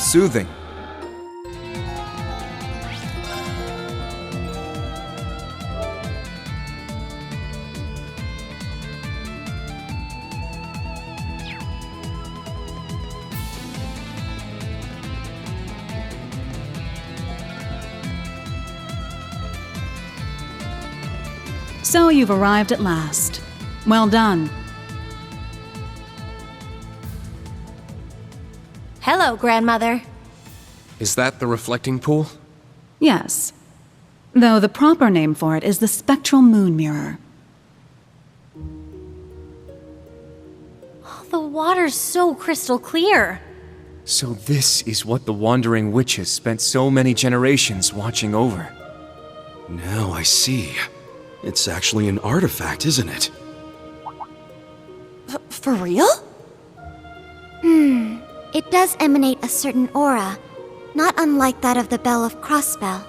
soothing. So you've arrived at last. Well done. Hello, Grandmother. Is that the reflecting pool? Yes. Though the proper name for it is the spectral moon mirror. Oh, the water's so crystal clear. So this is what the wandering witches spent so many generations watching over. Now I see. It's actually an artifact, isn't it? For real? It does emanate a certain aura, not unlike that of the Bell of Crossspell.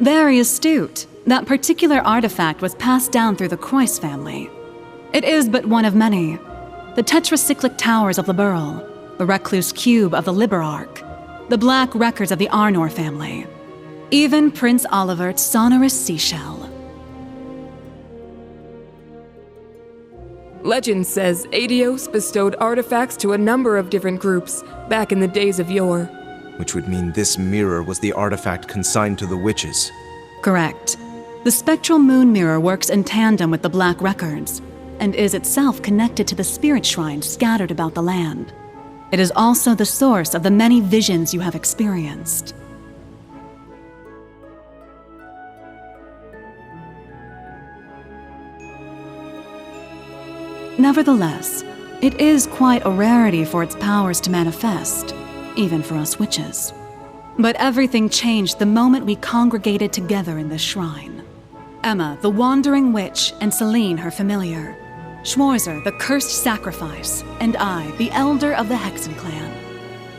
Very astute. That particular artifact was passed down through the Croyce family. It is but one of many. The tetracyclic towers of Liberal, the recluse cube of the Liberarch, the black records of the Arnor family, even Prince Olivert's sonorous seashell. Legend says Adios bestowed artifacts to a number of different groups back in the days of yore. Which would mean this mirror was the artifact consigned to the witches. Correct. The spectral moon mirror works in tandem with the black records, and is itself connected to the spirit shrines scattered about the land. It is also the source of the many visions you have experienced. Nevertheless, it is quite a rarity for its powers to manifest, even for us witches. But everything changed the moment we congregated together in this shrine. Emma, the wandering witch, and Celine, her familiar. Schwarzer, the cursed sacrifice, and I, the elder of the Hexan clan.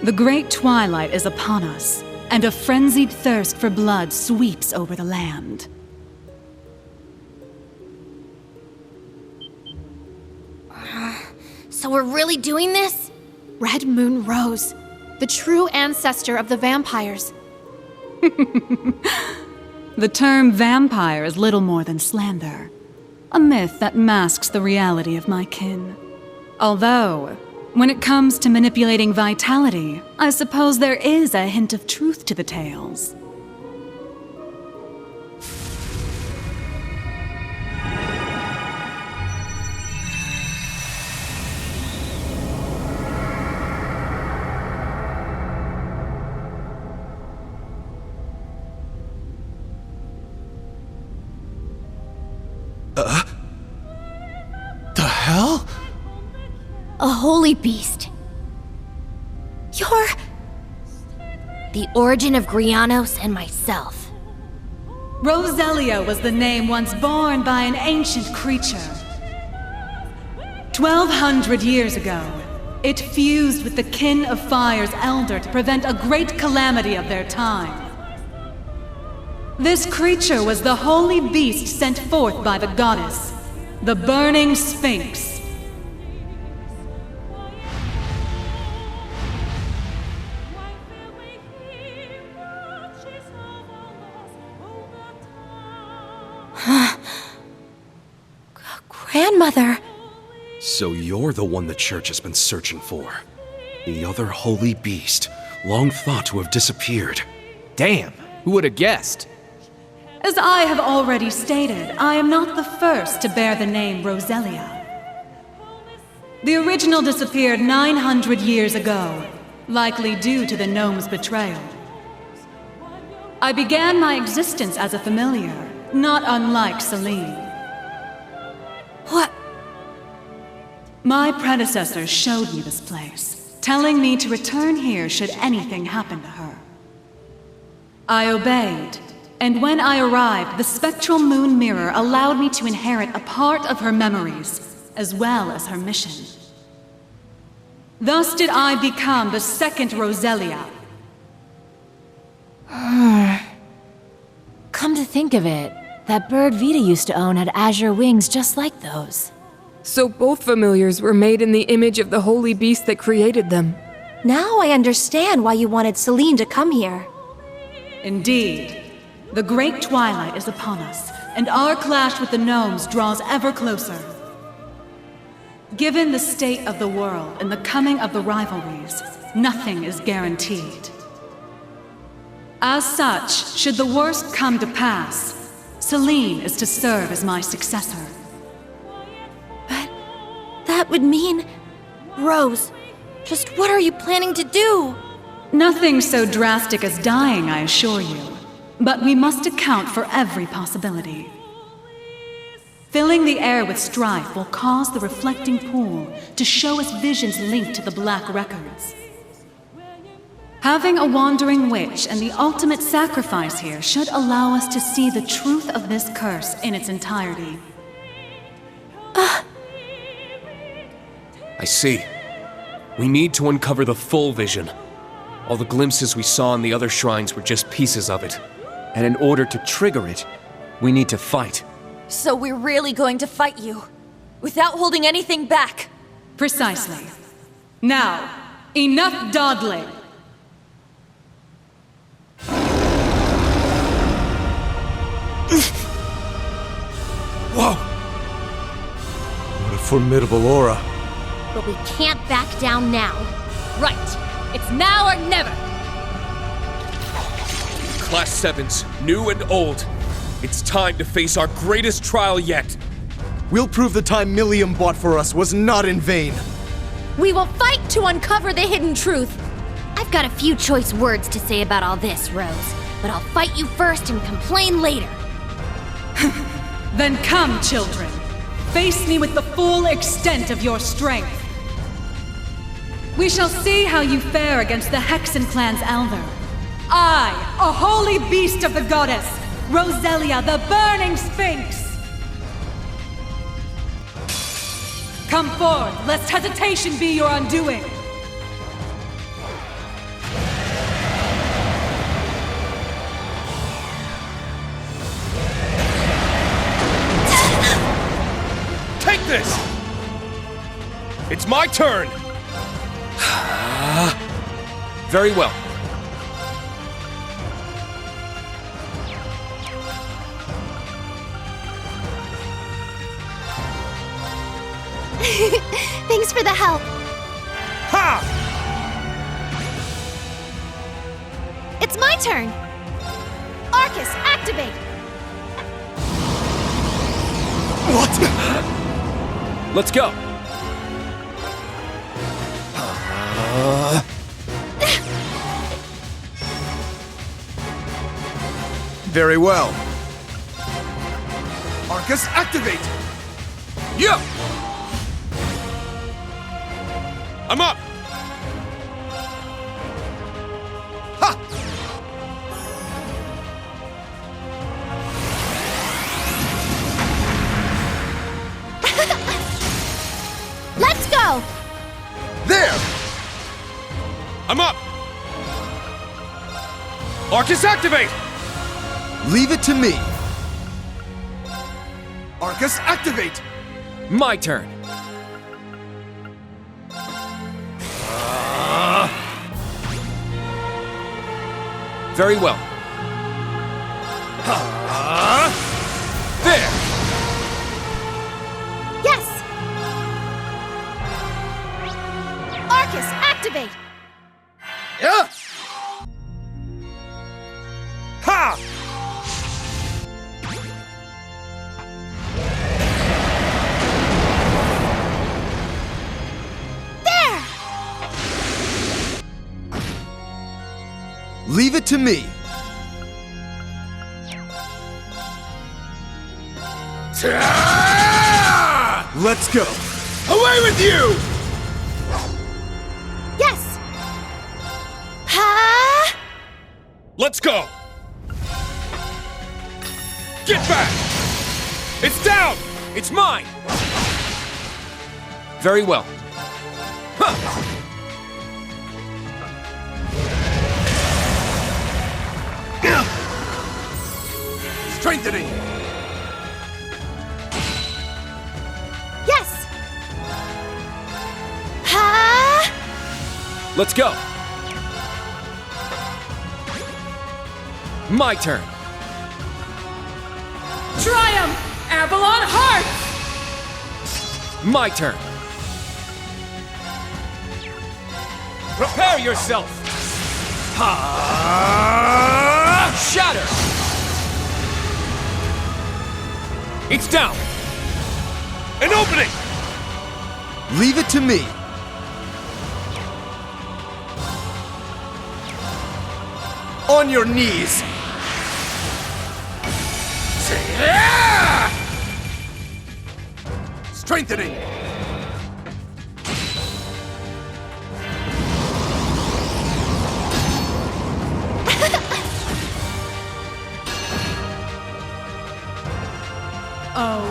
The great twilight is upon us, and a frenzied thirst for blood sweeps over the land. So we're really doing this? Red Moon Rose, the true ancestor of the vampires. The term vampire is little more than slander, a myth that masks the reality of my kin. Although, when it comes to manipulating vitality, I suppose there is a hint of truth to the tales. The hell? A holy beast. You're... the origin of Grianos and myself. Roselia was the name once borne by an ancient creature. 1,200 years ago, it fused with the kin of Fire's elder to prevent a great calamity of their time. This creature was the holy beast sent forth by the goddess, the Burning Sphinx. Grandmother. So you're the one the church has been searching for. The other holy beast, long thought to have disappeared. Damn, who would have guessed? As I have already stated, I am not the first to bear the name Roselia. The original disappeared 900 years ago, likely due to the gnome's betrayal. I began my existence as a familiar, not unlike Celine. What? My predecessor showed me this place, telling me to return here should anything happen to her. I obeyed, and when I arrived, the spectral moon mirror allowed me to inherit a part of her memories, as well as her mission. Thus did I become the second Roselia. Come to think of it, that bird Vita used to own had azure wings just like those. So both familiars were made in the image of the holy beast that created them. Now I understand why you wanted Celine to come here. Indeed. The great twilight is upon us, and our clash with the gnomes draws ever closer. Given the state of the world and the coming of the rivalries, nothing is guaranteed. As such, should the worst come to pass, Celine is to serve as my successor. But that would mean... Rose, just what are you planning to do? Nothing so drastic as dying, I assure you. But we must account for every possibility. Filling the air with strife will cause the reflecting pool to show us visions linked to the Black Records. Having a wandering witch and the ultimate sacrifice here should allow us to see the truth of this curse in its entirety. I see. We need to uncover the full vision. All the glimpses we saw in the other shrines were just pieces of it. And in order to trigger it, we need to fight. So we're really going to fight you, without holding anything back. Precisely. Now, enough dawdling! Whoa! What a formidable aura. But we can't back down now. Right. It's now or never. Class 7s, new and old. It's time to face our greatest trial yet. We'll prove the time Millium bought for us was not in vain. We will fight to uncover the hidden truth. I've got a few choice words to say about all this, Rose. But I'll fight you first and complain later. Then come, children. Face me with the full extent of your strength. We shall see how you fare against the Hexan clan's elder. I, a holy beast of the goddess, Roselia, the burning sphinx! Come forth, lest hesitation be your undoing! Take this! It's my turn! Very well. Thanks for the help. Ha! It's my turn. Arcus, activate. What? Let's go. Very well. Arcus, activate! Yeah! I'm up! Ha! Let's go! There! I'm up! Arcus, activate! Leave it to me. Arcus, activate! My turn. Very well. There! Yes! Arcus, activate! Yeah! Ha! Leave it to me. Let's go. Away with you! Yes! Ha! Let's go! Get back! It's down! It's mine! Very well. Huh. Strengthening! Yes! Ha! Let's go! My turn! Triumph! Avalon Heart! My turn! Prepare yourself! Ha! Shatter! It's down! An opening! Leave it to me. On your knees! Strengthening! Oh,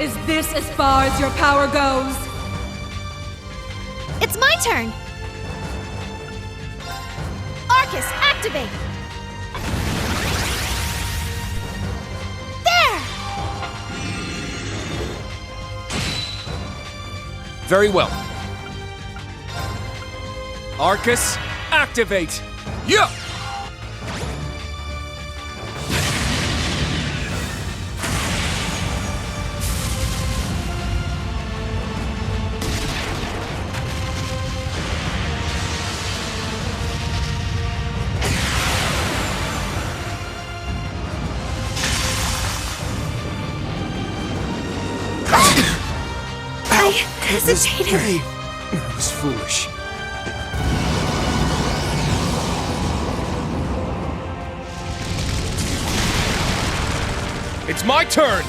is this as far as your power goes? It's my turn! Arcus, activate! There! Very well. Arcus, activate! Yeah! Hesitated. I was foolish. It's my turn!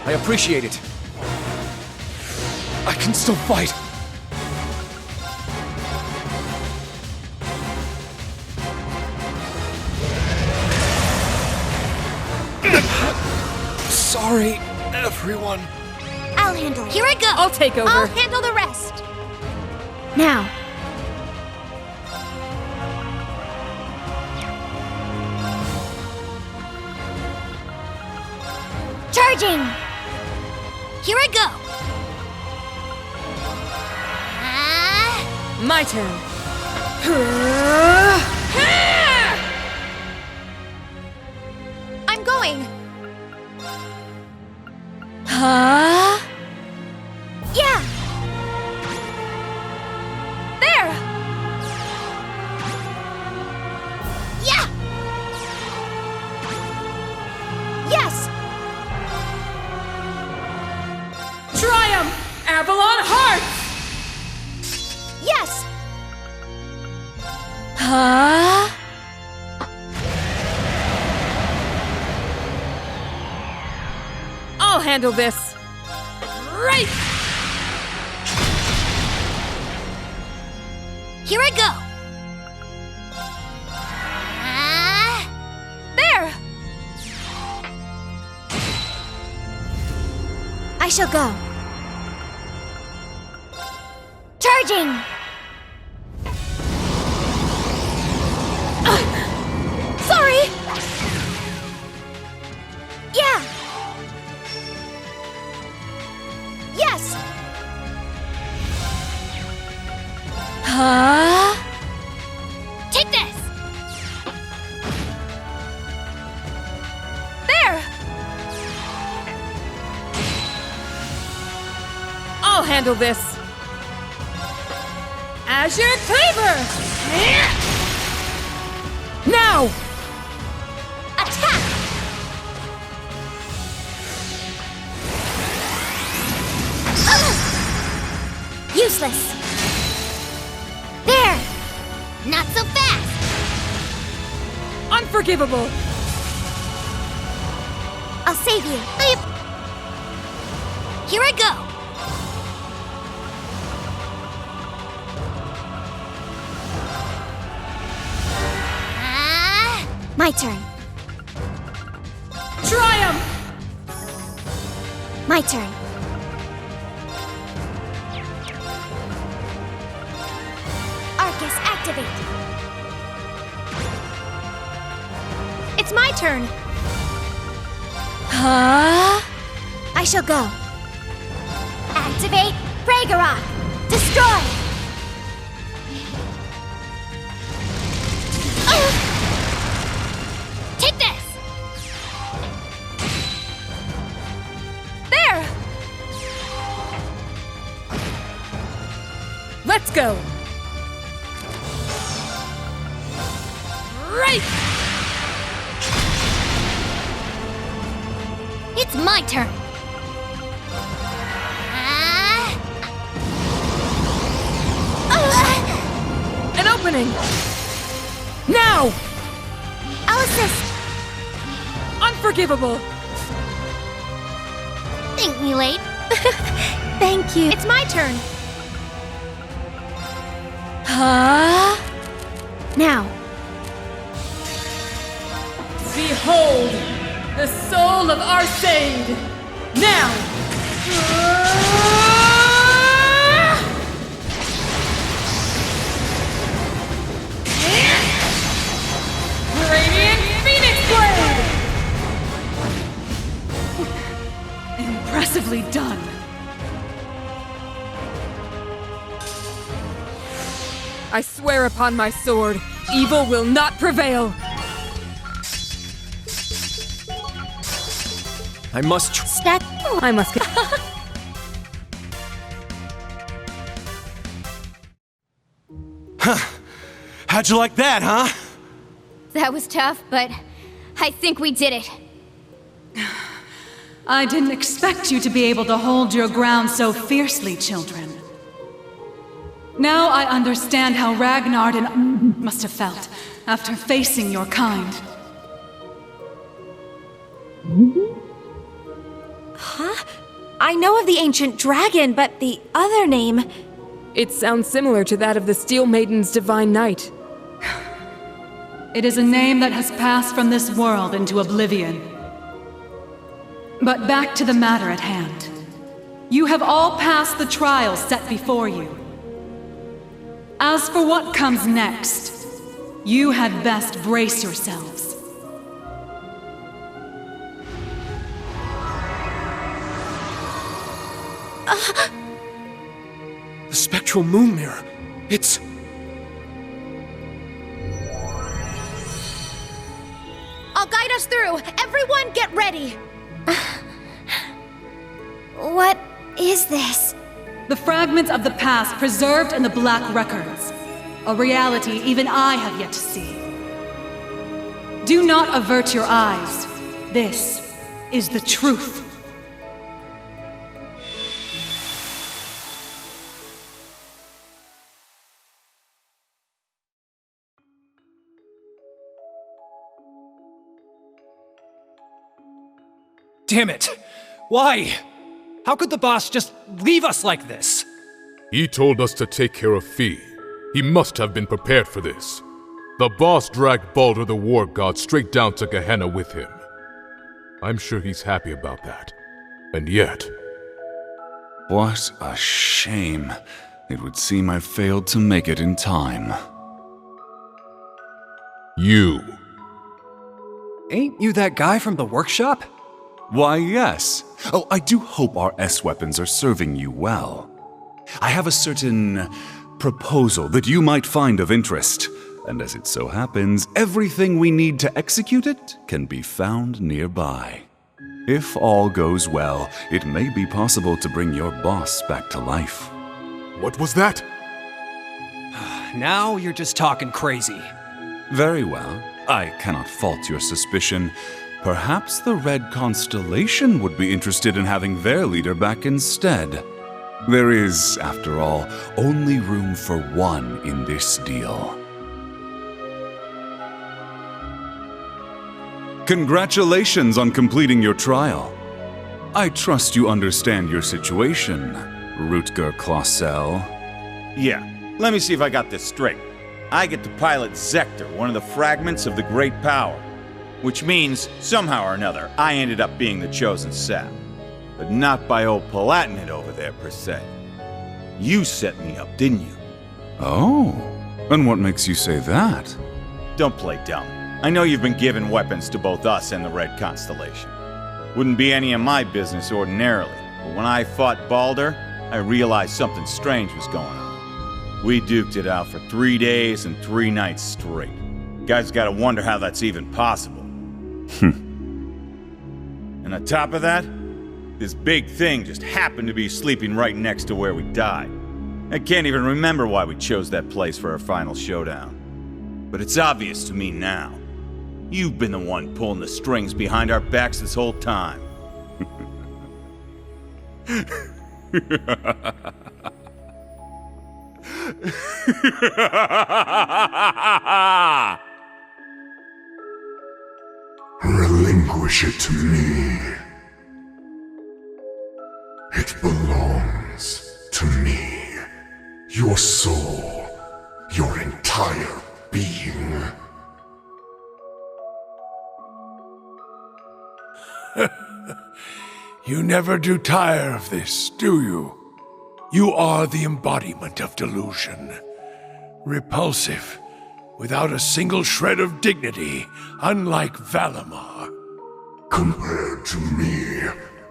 I appreciate it. I can still fight. Sorry, everyone. I'll handle it. Here I go! I'll take over. I'll handle the rest! Now. Charging! Here I go! My turn. I'm going! Huh? Yeah! There! Yeah! Yes! Triumph! Avalon Heart! Yes! Huh? I'll handle this. Right! Here I go! There! I shall go. Charging! Sorry! Yeah! Yes! Huh? Take this! There! I'll handle this. Azure Cleaver! Now! Attack! Useless. There! Not so fast! Unforgivable! I'll save you. Here I go! My turn. Triumph! My turn. Arcus, activate. It's my turn! Huh? I shall go. Activate Ragnarok! Destroy! Take this! There! Let's go! Right! It's my turn! An opening! Now! I'll assist! Unforgivable! Think me late. Thank you. It's my turn! Now. Behold, the soul of Arcade! Now! Radiant Phoenix Blade! Impressively done. I swear upon my sword, evil will not prevail! I must Stat. I must get. How'd you like that, huh? That was tough, but I think we did it. I didn't expect you to be able to hold your ground so fiercely, children. Now I understand how Ragnar and must have felt after facing your kind. Huh? I know of the ancient dragon, but the other name... It sounds similar to that of the Steel Maiden's divine knight. It is a name that has passed from this world into oblivion. But back to the matter at hand. You have all passed the trials set before you. As for what comes next, you had best brace yourselves. The spectral moon mirror. It's... I'll guide us through. Everyone get ready. What is this? The fragments of the past preserved in the Black Records. A reality even I have yet to see. Do not avert your eyes. This is the truth. Damn it! Why? How could the boss just leave us like this? He told us to take care of Fee. He must have been prepared for this. The boss dragged Baldur the War God straight down to Gehenna with him. I'm sure he's happy about that. And yet... What a shame. It would seem I failed to make it in time. You. Ain't you that guy from the workshop? Why, yes. Oh, I do hope our S-weapons are serving you well. I have a certain proposal that you might find of interest. And as it so happens, everything we need to execute it can be found nearby. If all goes well, it may be possible to bring your boss back to life. What was that? Now you're just talking crazy. Very well. I cannot fault your suspicion. Perhaps the Red Constellation would be interested in having their leader back instead. There is, after all, only room for one in this deal. Congratulations on completing your trial. I trust you understand your situation, Rutger Clausel. Yeah, let me see if I got this straight. I get to pilot Zector, one of the fragments of the Great Power. Which means, somehow or another, I ended up being the chosen sap. But not by old Palatinate over there, per se. You set me up, didn't you? Oh, and what makes you say that? Don't play dumb. I know you've been giving weapons to both us and the Red Constellation. Wouldn't be any of my business ordinarily, but when I fought Baldur, I realized something strange was going on. We duked it out for 3 days and 3 nights straight. Guys gotta wonder how that's even possible. And on top of that, this big thing just happened to be sleeping right next to where we died. I can't even remember why we chose that place for our final showdown. But it's obvious to me now. You've been the one pulling the strings behind our backs this whole time. Relinquish it to me. It belongs to me. Your soul, your entire being. You never do tire of this, do you? You are the embodiment of delusion. Repulsive, without a single shred of dignity, unlike Valimar. Compared to me,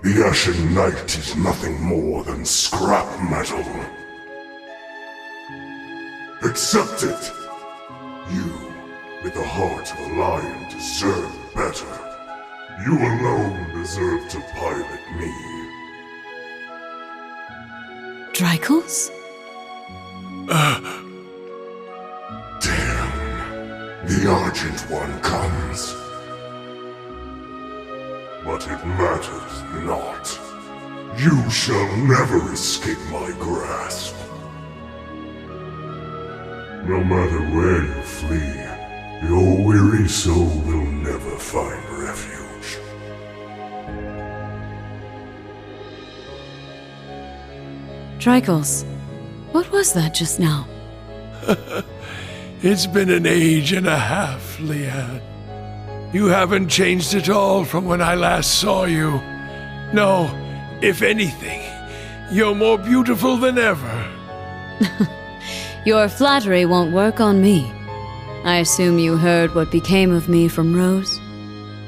the Ashen Knight is nothing more than scrap metal. Accept it. You, with the heart of a lion, deserve better. You alone deserve to pilot me. Drykles? Damn. The Argent One comes. But it matters not. You shall never escape my grasp. No matter where you flee, your weary soul will never find refuge. Drykles, what was that just now? It's been an age and a half, Leanne. You haven't changed at all from when I last saw you. No, if anything, you're more beautiful than ever. Your flattery won't work on me. I assume you heard what became of me from Rose?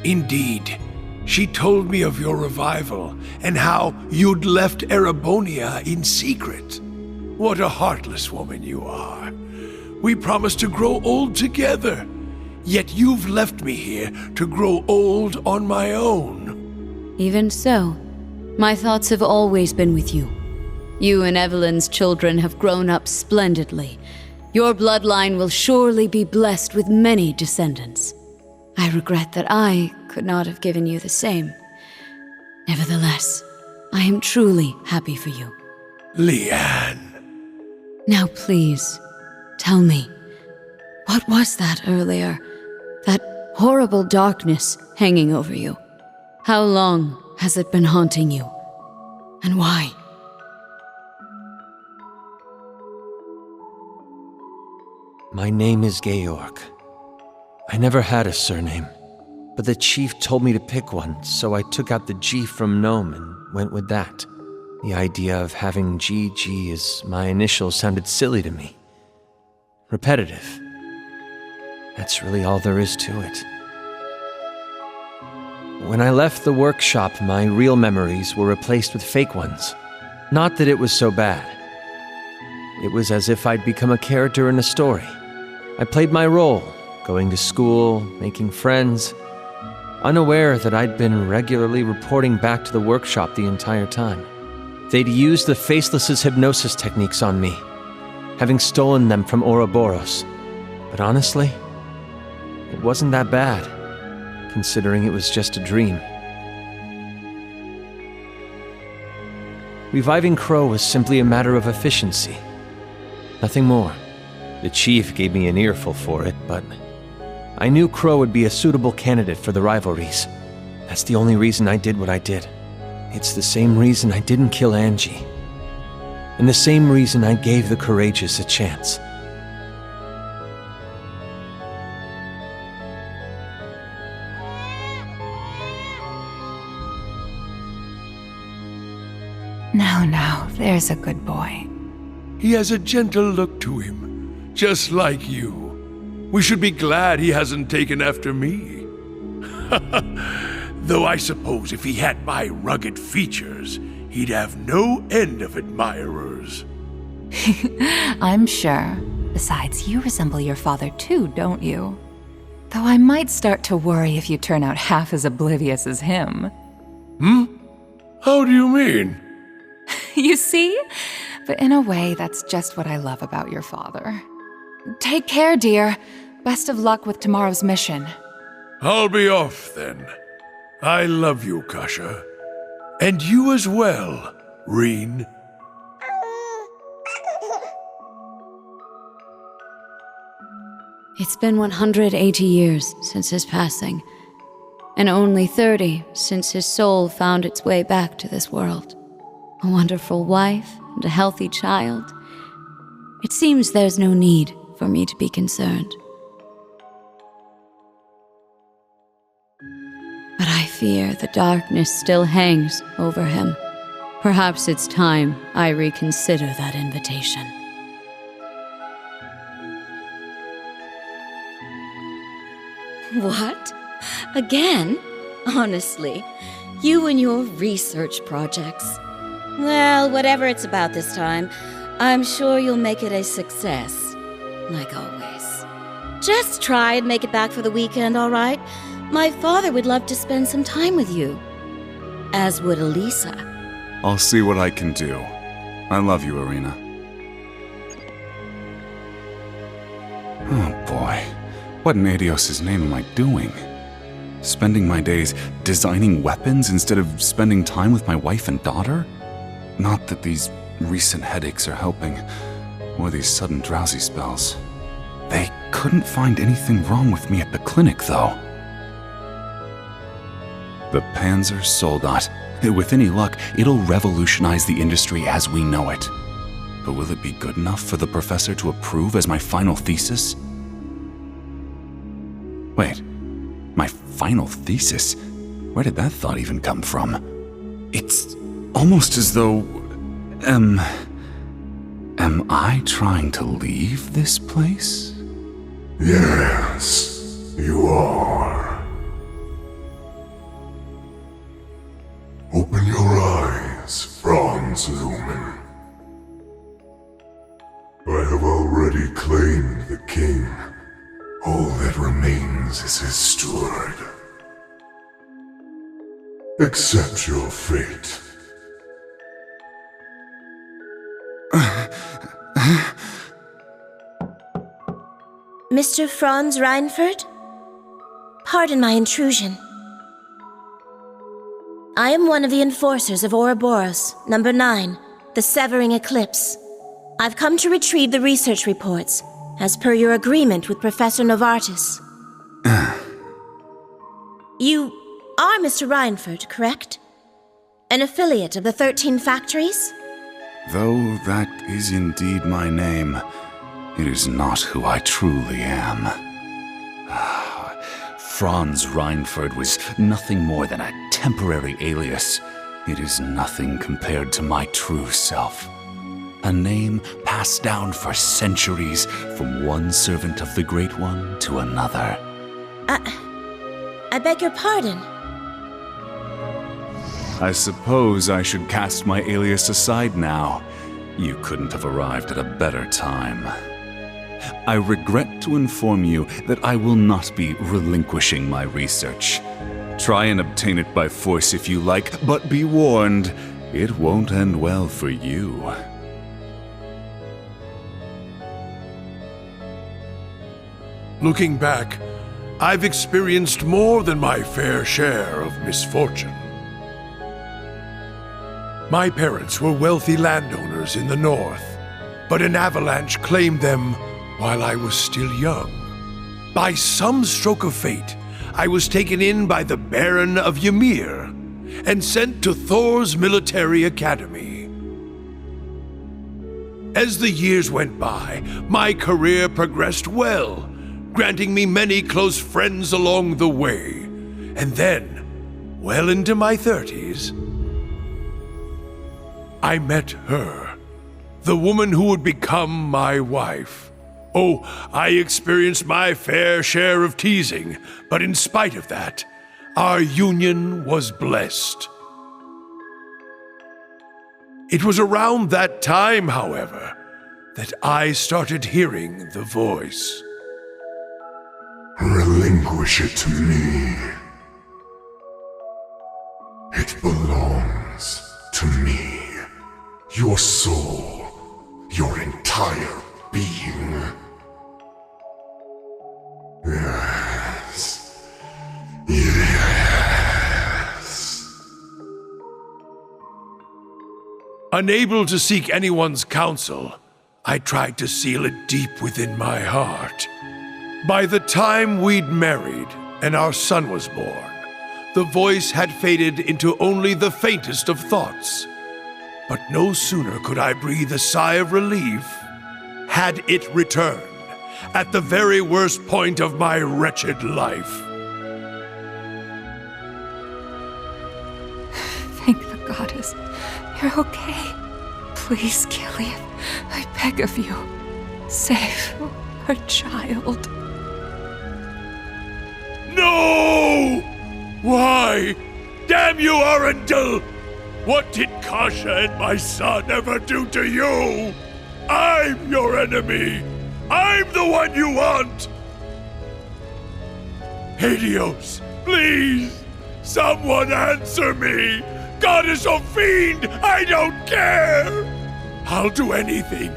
Indeed. She told me of your revival, and how you'd left Erebonia in secret. What a heartless woman you are. We promised to grow old together, yet you've left me here to grow old on my own. Even so, my thoughts have always been with you. You and Evelyn's children have grown up splendidly. Your bloodline will surely be blessed with many descendants. I regret that I could not have given you the same. Nevertheless, I am truly happy for you. Leanne. Now please, tell me, what was that earlier? That horrible darkness hanging over you? How long has it been haunting you? And why? My name is Georg. I never had a surname, but the chief told me to pick one, so I took out the G from Gnome and went with that. The idea of having GG as my initials sounded silly to me. Repetitive. That's really all there is to it. When I left the workshop, my real memories were replaced with fake ones. Not that it was so bad. It was as if I'd become a character in a story. I played my role, going to school, making friends, unaware that I'd been regularly reporting back to the workshop the entire time. They'd used the Faceless's hypnosis techniques on me, having stolen them from Ouroboros. But honestly, it wasn't that bad, considering it was just a dream. Reviving Crow was simply a matter of efficiency. Nothing more. The chief gave me an earful for it, but I knew Crow would be a suitable candidate for the rivalries. That's the only reason I did what I did. It's the same reason I didn't kill Angie. And the same reason I gave the courageous a chance. Now, there's a good boy. He has a gentle look to him, just like you. We should be glad he hasn't taken after me. Though I suppose if he had my rugged features, he'd have no end of admirers. I'm sure. Besides, you resemble your father too, don't you? Though I might start to worry if you turn out half as oblivious as him. How do you mean? You see? But in a way, that's just what I love about your father. Take care, dear. Best of luck with tomorrow's mission. I'll be off then. I love you, Kasha. And you as well, Reen. It's been 180 years since his passing, and only 30 since his soul found its way back to this world. A wonderful wife and a healthy child. It seems there's no need for me to be concerned. But I fear the darkness still hangs over him. Perhaps it's time I reconsider that invitation. What? Again? Honestly, you and your research projects. Well, whatever it's about this time, I'm sure you'll make it a success. Like always. Just try and make it back for the weekend, all right? My father would love to spend some time with you. As would Elisa. I'll see what I can do. I love you, Irina. Oh boy. What in Adios' name am I doing? Spending my days designing weapons instead of spending time with my wife and daughter? Not that these recent headaches are helping, or these sudden drowsy spells. They couldn't find anything wrong with me at the clinic, though. The Panzer Soldat. With any luck, it'll revolutionize the industry as we know it. But will it be good enough for the professor to approve as my final thesis? Wait, my final thesis? Where did that thought even come from? It's almost as though... Am I trying to leave this place? Yes, you are. Open your eyes, Franz Lumen. I have already claimed the king. All that remains is his steward. Accept your fate. Mr. Franz Reinfurt? Pardon my intrusion. I am one of the enforcers of Ouroboros, number 9, the Severing Eclipse. I've come to retrieve the research reports, as per your agreement with Professor Novartis. You are Mr. Reinfurt, correct? An affiliate of the 13 factories? Though that is indeed my name, it is not who I truly am. Franz Reinfurt was nothing more than a temporary alias. It is nothing compared to my true self. A name passed down for centuries from one servant of the Great One to another. I beg your pardon. I suppose I should cast my alias aside now. You couldn't have arrived at a better time. I regret to inform you that I will not be relinquishing my research. Try and obtain it by force if you like, but be warned, it won't end well for you. Looking back, I've experienced more than my fair share of misfortune. My parents were wealthy landowners in the north, but an avalanche claimed them while I was still young. By some stroke of fate, I was taken in by the Baron of Ymir and sent to Thor's military academy. As the years went by, my career progressed well, granting me many close friends along the way. And then, well into my 30s, I met her, the woman who would become my wife. Oh, I experienced my fair share of teasing, but in spite of that, our union was blessed. It was around that time, however, that I started hearing the voice. Relinquish it to me. It belongs to me. Your soul, your entire being. Yes. Yes. Unable to seek anyone's counsel, I tried to seal it deep within my heart. By the time we'd married and our son was born, the voice had faded into only the faintest of thoughts. But no sooner could I breathe a sigh of relief, had it returned at the very worst point of my wretched life. Thank the goddess. You're okay. Please, Gilead, I beg of you, save her child. No! Why? Damn you, Arundel! What did Kasha and my son ever do to you? I'm your enemy! I'm the one you want! Helios, please! Someone answer me! Goddess or fiend, I don't care! I'll do anything.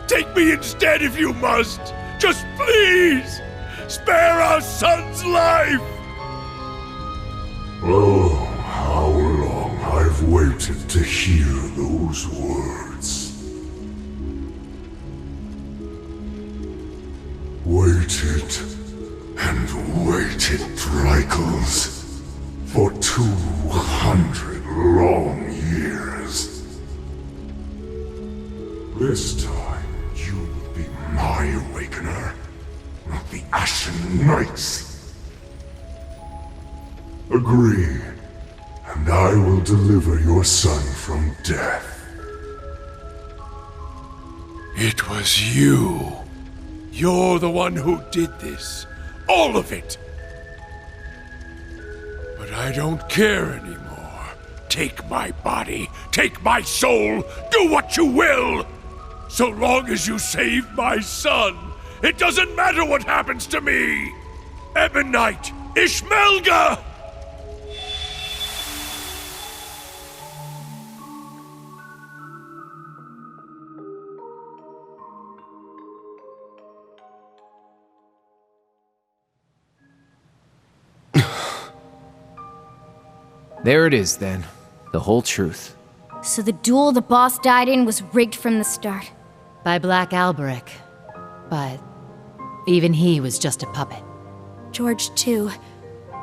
Take me instead if you must. Just please! Spare our son's life! Oh, how long I've waited to hear those words. Waited and waited, Drycles, for 200 long years. This time, you will be my awakener, not the Ashen Knight's. Agree, and I will deliver your son from death. It was you. You're the one who did this. All of it. But I don't care anymore. Take my body. Take my soul. Do what you will. So long as you save my son, it doesn't matter what happens to me. Ebonite, Ishmaelga! There it is, then. The whole truth. So the duel the boss died in was rigged from the start. By Black Alberic. But even he was just a puppet. George, too.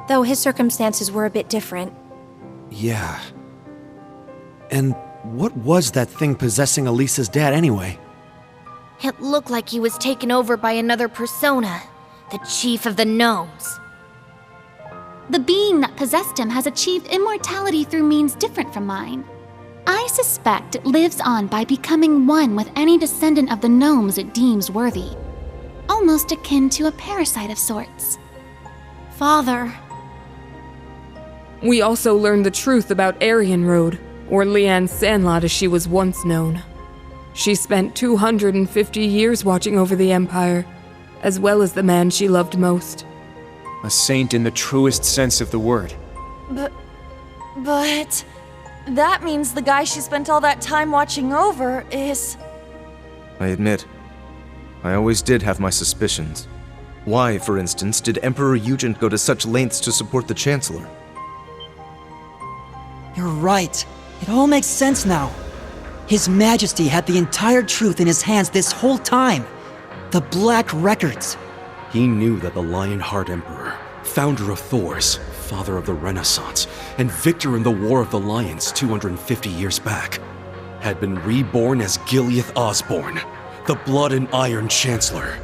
Though his circumstances were a bit different. Yeah. And what was that thing possessing Elisa's dad anyway? It looked like he was taken over by another persona. The Chief of the Gnomes. The being that possessed him has achieved immortality through means different from mine. I suspect it lives on by becoming one with any descendant of the gnomes it deems worthy. Almost akin to a parasite of sorts. Father. We also learned the truth about Aryan Road, or Leanne Sandlot as she was once known. She spent 250 years watching over the Empire, as well as the man she loved most. A saint in the truest sense of the word. But that means the guy she spent all that time watching over is... I admit, I always did have my suspicions. Why, for instance, did Emperor Eugen go to such lengths to support the Chancellor? You're right. It all makes sense now. His Majesty had the entire truth in his hands this whole time. The Black Records. He knew that the Lionheart Emperor, founder of Thors, father of the Renaissance, and victor in the War of the Lions 250 years back, had been reborn as Gilead Osborne, the Blood and Iron Chancellor.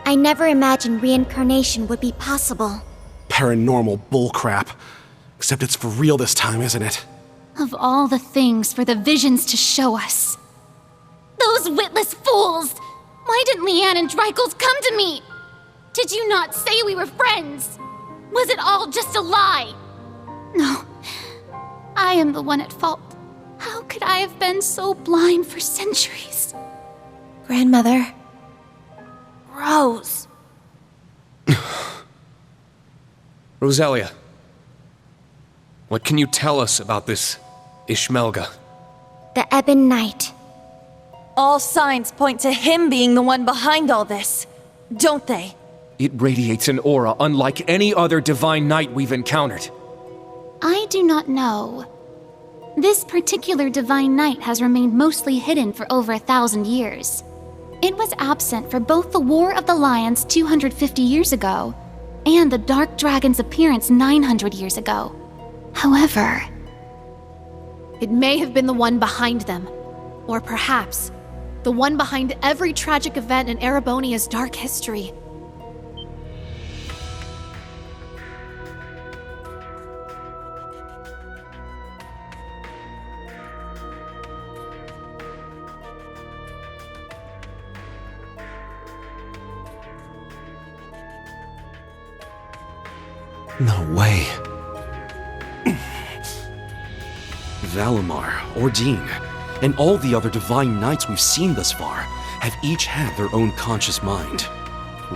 I never imagined reincarnation would be possible. Paranormal bullcrap. Except it's for real this time, isn't it? Of all the things for the visions to show us. Those witless fools! Why didn't Leanne and Dreichels come to me? Did you not say we were friends? Was it all just a lie? No. I am the one at fault. How could I have been so blind for centuries? Grandmother. Rose. Roselia. What can you tell us about this Ishmaelga? The Ebon Knight. All signs point to him being the one behind all this, don't they? It radiates an aura unlike any other divine knight we've encountered. I do not know. This particular divine knight has remained mostly hidden for over 1,000 years. It was absent for both the War of the Lions 250 years ago and the Dark Dragon's appearance 900 years ago. However, it may have been the one behind them. Or perhaps, the one behind every tragic event in Erebonia's dark history. No way. Valimar, Ordine, and all the other divine knights we've seen thus far have each had their own conscious mind.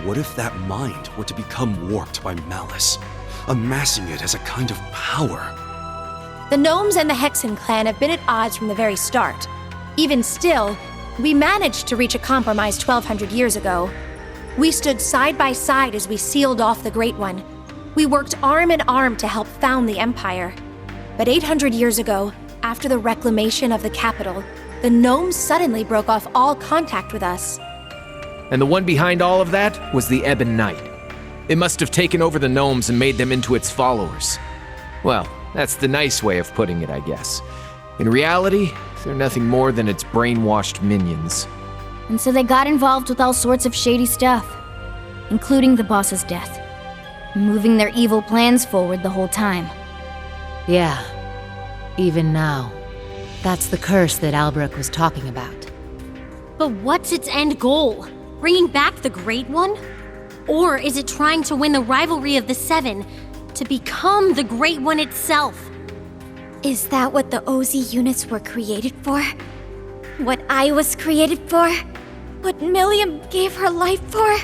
What if that mind were to become warped by malice, amassing it as a kind of power? The Gnomes and the Hexan clan have been at odds from the very start. Even still, we managed to reach a compromise 1,200 years ago. We stood side by side as we sealed off the Great One. We worked arm in arm to help found the Empire. But 800 years ago, after the reclamation of the capital, the Gnomes suddenly broke off all contact with us. And the one behind all of that was the Ebon Knight. It must have taken over the Gnomes and made them into its followers. Well, that's the nice way of putting it, I guess. In reality, they're nothing more than its brainwashed minions. And so they got involved with all sorts of shady stuff, including the boss's death, moving their evil plans forward the whole time. Yeah, even now. That's the curse that Albrecht was talking about. But what's its end goal? Bringing back the Great One? Or is it trying to win the rivalry of the Seven to become the Great One itself? Is that what the OZ units were created for? What I was created for? What Milliam gave her life for?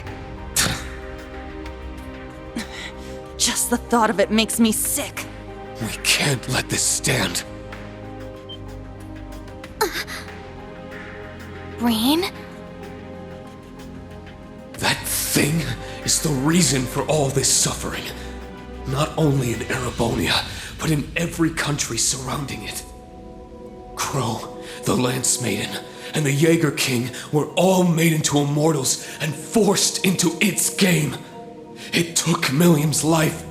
Just the thought of it makes me sick. We can't let this stand. Brain? That thing is the reason for all this suffering. Not only in Erebonia, but in every country surrounding it. Crow, the Lance Maiden, and the Jaeger King were all made into immortals and forced into its game. It took Milliam's life,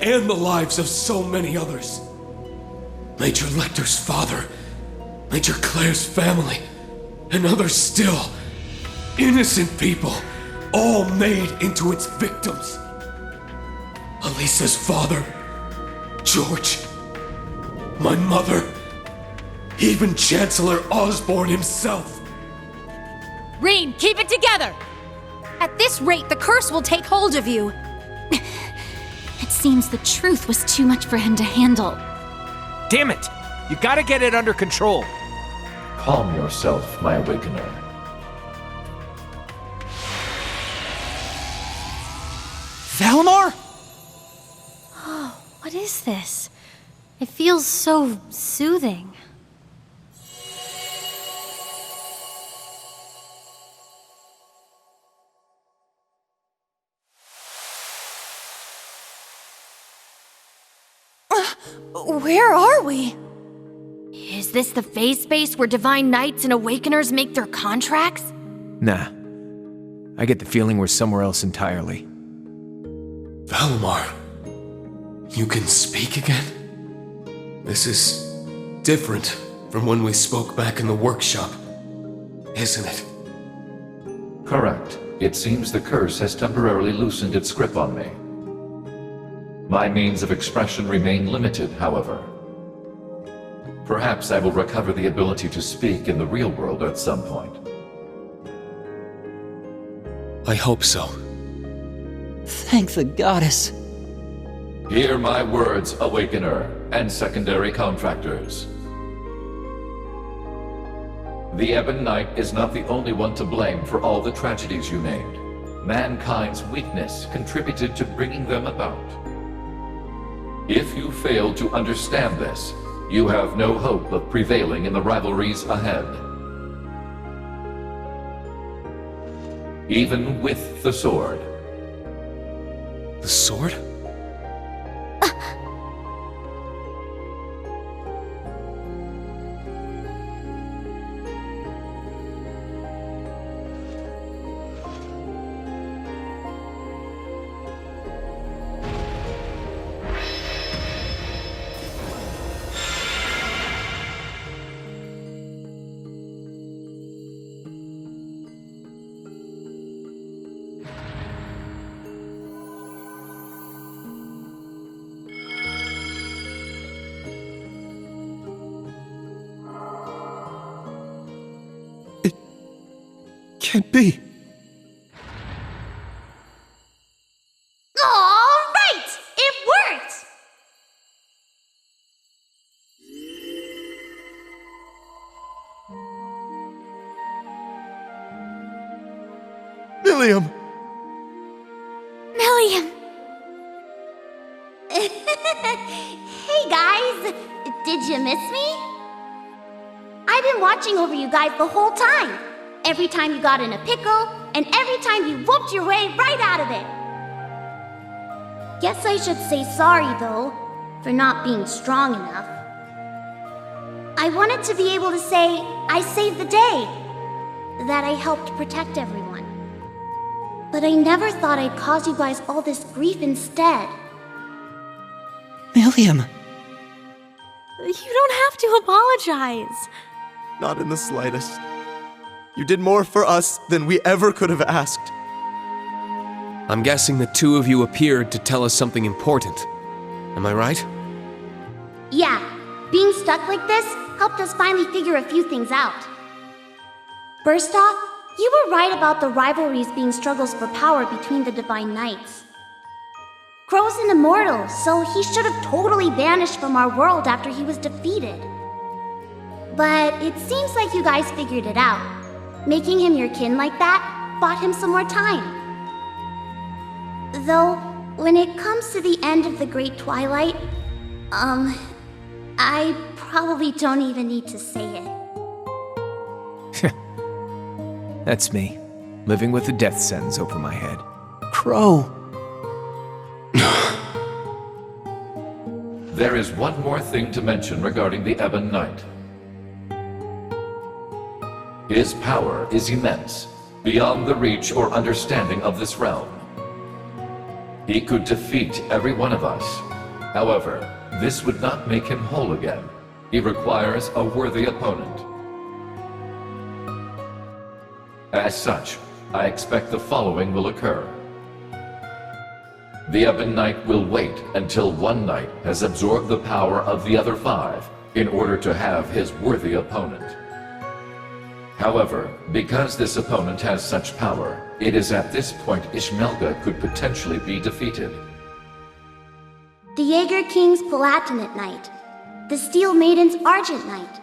and the lives of so many others. Major Lecter's father, Major Claire's family, and others still. Innocent people, all made into its victims. Elisa's father, George, my mother, even Chancellor Osborne himself. Rean, keep it together! At this rate, the curse will take hold of you. It seems the truth was too much for him to handle. Damn it! You gotta get it under control. Calm yourself, my awakener. Valimar? Oh, what is this? It feels so soothing. Where are we? Is this the phase space where Divine Knights and Awakeners make their contracts? Nah. I get the feeling we're somewhere else entirely. Valimar, you can speak again? This is different from when we spoke back in the workshop, isn't it? Correct. it seems the curse has temporarily loosened its grip on me. My means of expression remain limited, however. Perhaps I will recover the ability to speak in the real world at some point. I hope so. Thank the goddess. Hear my words, Awakener, and secondary contractors. The Ebon Knight is not the only one to blame for all the tragedies you named. Mankind's weakness contributed to bringing them about. If you fail to understand this, you have no hope of prevailing in the rivalries ahead. Even with the sword. The sword? Can't be. All right! It worked! Milliam! Milliam! Hey guys! Did you miss me? I've been watching over you guys the whole time. Every time you got in a pickle, and every time you whooped your way right out of it. Guess I should say sorry, though, for not being strong enough. I wanted to be able to say I saved the day, that I helped protect everyone. But I never thought I'd cause you guys all this grief instead. Milliam! You don't have to apologize. Not in the slightest. You did more for us than we ever could have asked. I'm guessing the two of you appeared to tell us something important. Am I right? Yeah, being stuck like this helped us finally figure a few things out. First off, you were right about the rivalries being struggles for power between the Divine Knights. Crow's an immortal, so he should have totally vanished from our world after he was defeated. But it seems like you guys figured it out. Making him your kin like that bought him some more time. Though, when it comes to the end of the Great Twilight, I probably don't even need to say it. That's me, living with a death sentence over my head. Crow! There is one more thing to mention regarding the Ebon Knight. His power is immense, beyond the reach or understanding of this realm. He could defeat every one of us. However, this would not make him whole again. He requires a worthy opponent. As such, I expect the following will occur. The Ebon Knight will wait until one knight has absorbed the power of the other 5 in order to have his worthy opponent. However, because this opponent has such power, it is at this point Ishmael could potentially be defeated. The Jaeger King's Palatinate Knight, the Steel Maiden's Argent Knight,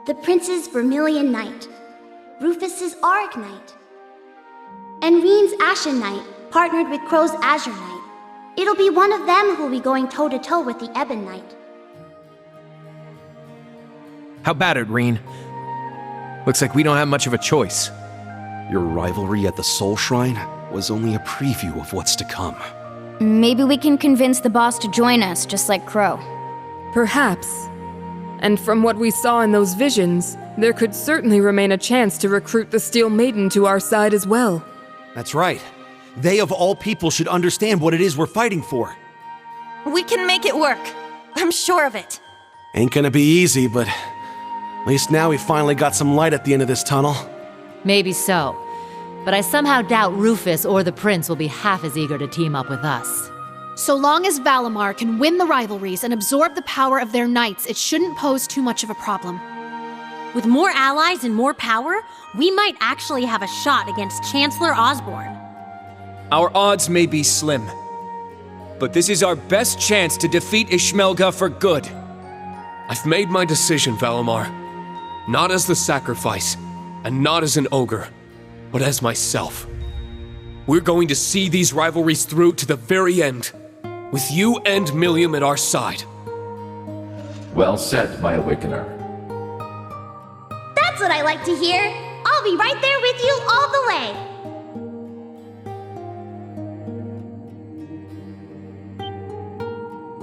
the Prince's Vermilion Knight, Rufus's Auric Knight, and Reen's Ashen Knight partnered with Crow's Azure Knight. It'll be one of them who'll be going toe-to-toe with the Ebon Knight. How about it, Reen? Looks like we don't have much of a choice. Your rivalry at the Soul Shrine was only a preview of what's to come. Maybe we can convince the boss to join us, just like Crow. Perhaps. And from what we saw in those visions, there could certainly remain a chance to recruit the Steel Maiden to our side as well. That's right. They of all people should understand what it is we're fighting for. We can make it work. I'm sure of it. Ain't gonna be easy, but at least now we finally got some light at the end of this tunnel. Maybe so. but I somehow doubt Rufus or the Prince will be half as eager to team up with us. So long as Valimar can win the rivalries and absorb the power of their knights, it shouldn't pose too much of a problem. With more allies and more power, we might actually have a shot against Chancellor Osborne. Our odds may be slim, but this is our best chance to defeat Ishmael for good. I've made my decision, Valimar. Not as the sacrifice, and not as an ogre, but as myself. We're going to see these rivalries through to the very end, with you and Milliam at our side. Well said, my Awakener. That's what I like to hear. I'll be right there with you all the way.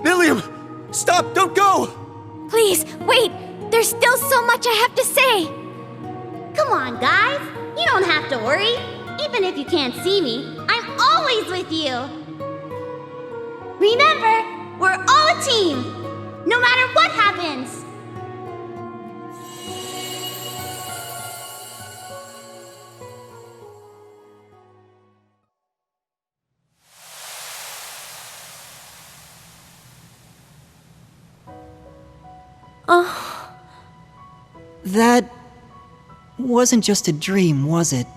Milliam! Stop! Don't go! Please, wait! There's still so much I have to say! Come on, guys. You don't have to worry. Even if you can't see me, I'm always with you. Remember, we're all a team, no matter what happens. Oh. That wasn't just a dream, was it?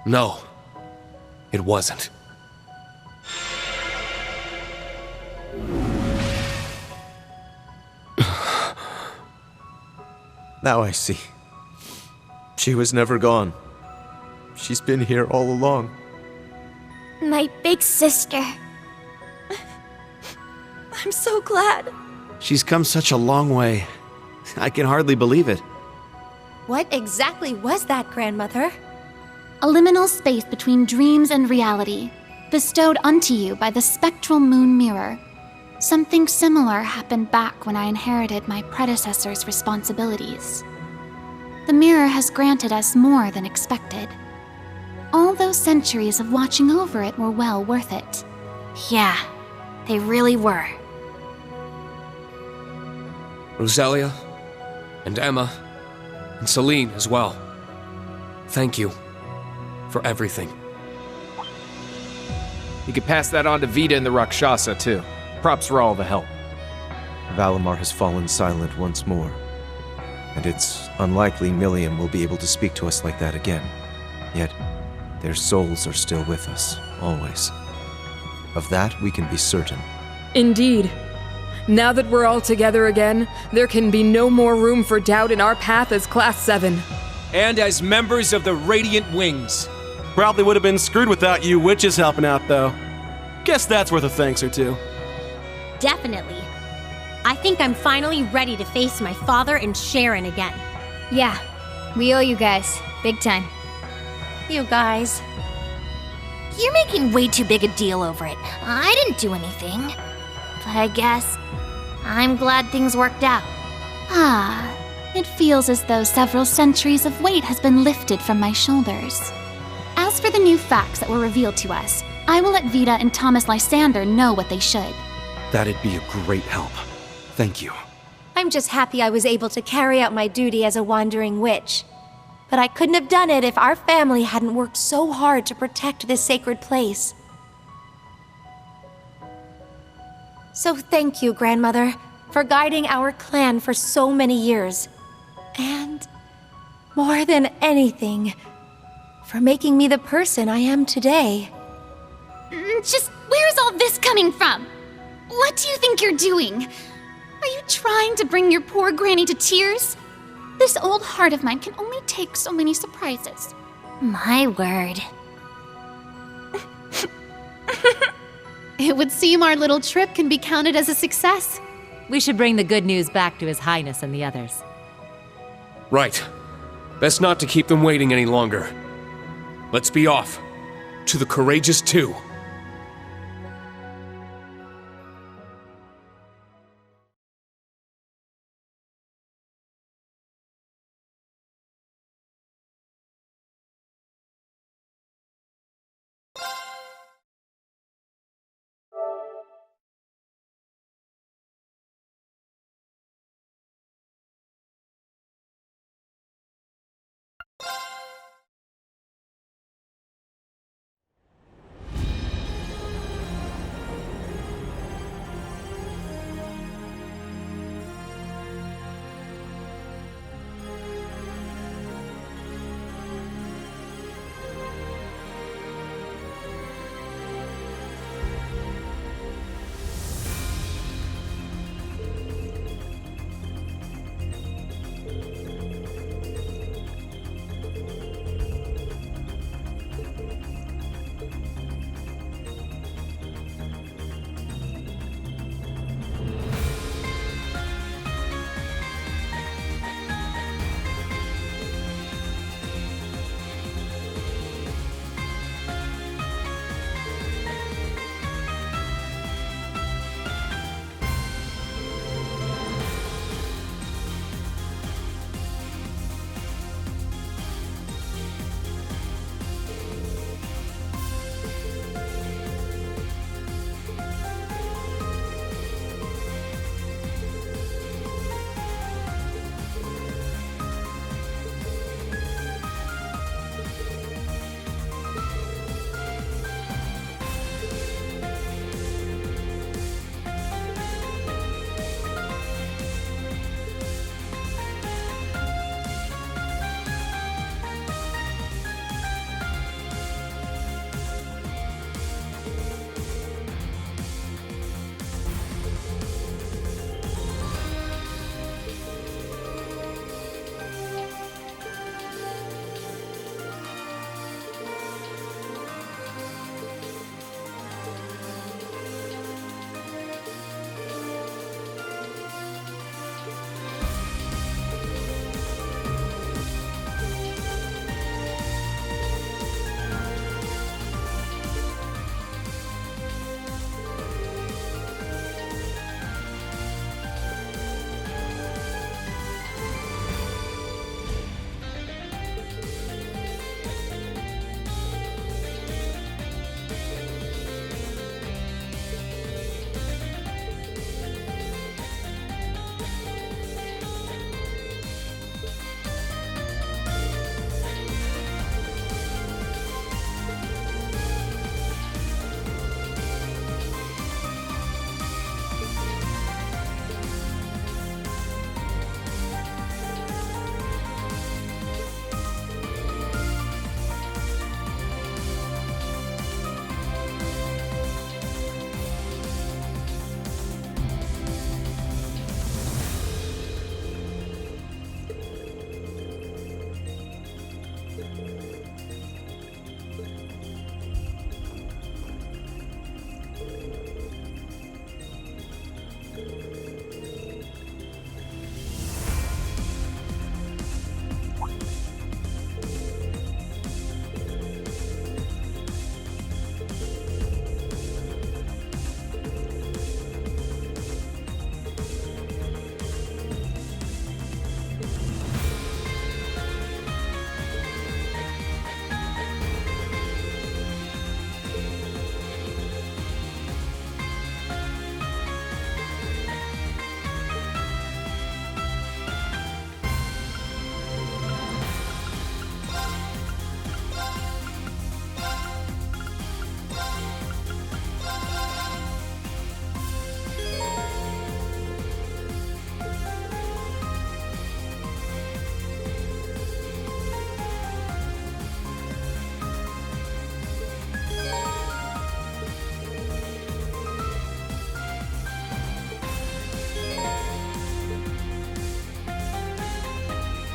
No, it wasn't. Now I see. She was never gone. She's been here all along. My big sister. I'm so glad. She's come such a long way. I can hardly believe it. What exactly was that, Grandmother? A liminal space between dreams and reality, bestowed unto you by the spectral moon mirror. Something similar happened back when I inherited my predecessor's responsibilities. The mirror has granted us more than expected. All those centuries of watching over it were well worth it. Yeah, they really were. Roselia, and Emma, and Celine as well. Thank you for everything. You could pass that on to Vita and the Rakshasa, too. Props for all the help. Valimar has fallen silent once more, and it's unlikely Milliam will be able to speak to us like that again. Yet, their souls are still with us, always. Of that, we can be certain. Indeed. Now that we're all together again, there can be no more room for doubt in our path as Class 7. And as members of the Radiant Wings. Probably would have been screwed without you witches helping out, though. Guess that's worth a thanks or two. Definitely. I think I'm finally ready to face my father and Sharon again. Yeah, we owe you guys. Big time. You guys. You're making way too big a deal over it. I didn't do anything. But I guess I'm glad things worked out. Ah, it feels as though several centuries of weight has been lifted from my shoulders. As for the new facts that were revealed to us, I will let Vita and Thomas Lysander know what they should. That'd be a great help. Thank you. I'm just happy I was able to carry out my duty as a wandering witch. But I couldn't have done it if our family hadn't worked so hard to protect this sacred place. So thank you, Grandmother, for guiding our clan for so many years. And, more than anything, for making me the person I am today. Just where's all this coming from? What do you think you're doing? Are you trying to bring your poor granny to tears? This old heart of mine can only take so many surprises. My word. It would seem our little trip can be counted as a success. We should bring the good news back to His Highness and the others. Right. Best not to keep them waiting any longer. Let's be off. To the Courageous 2.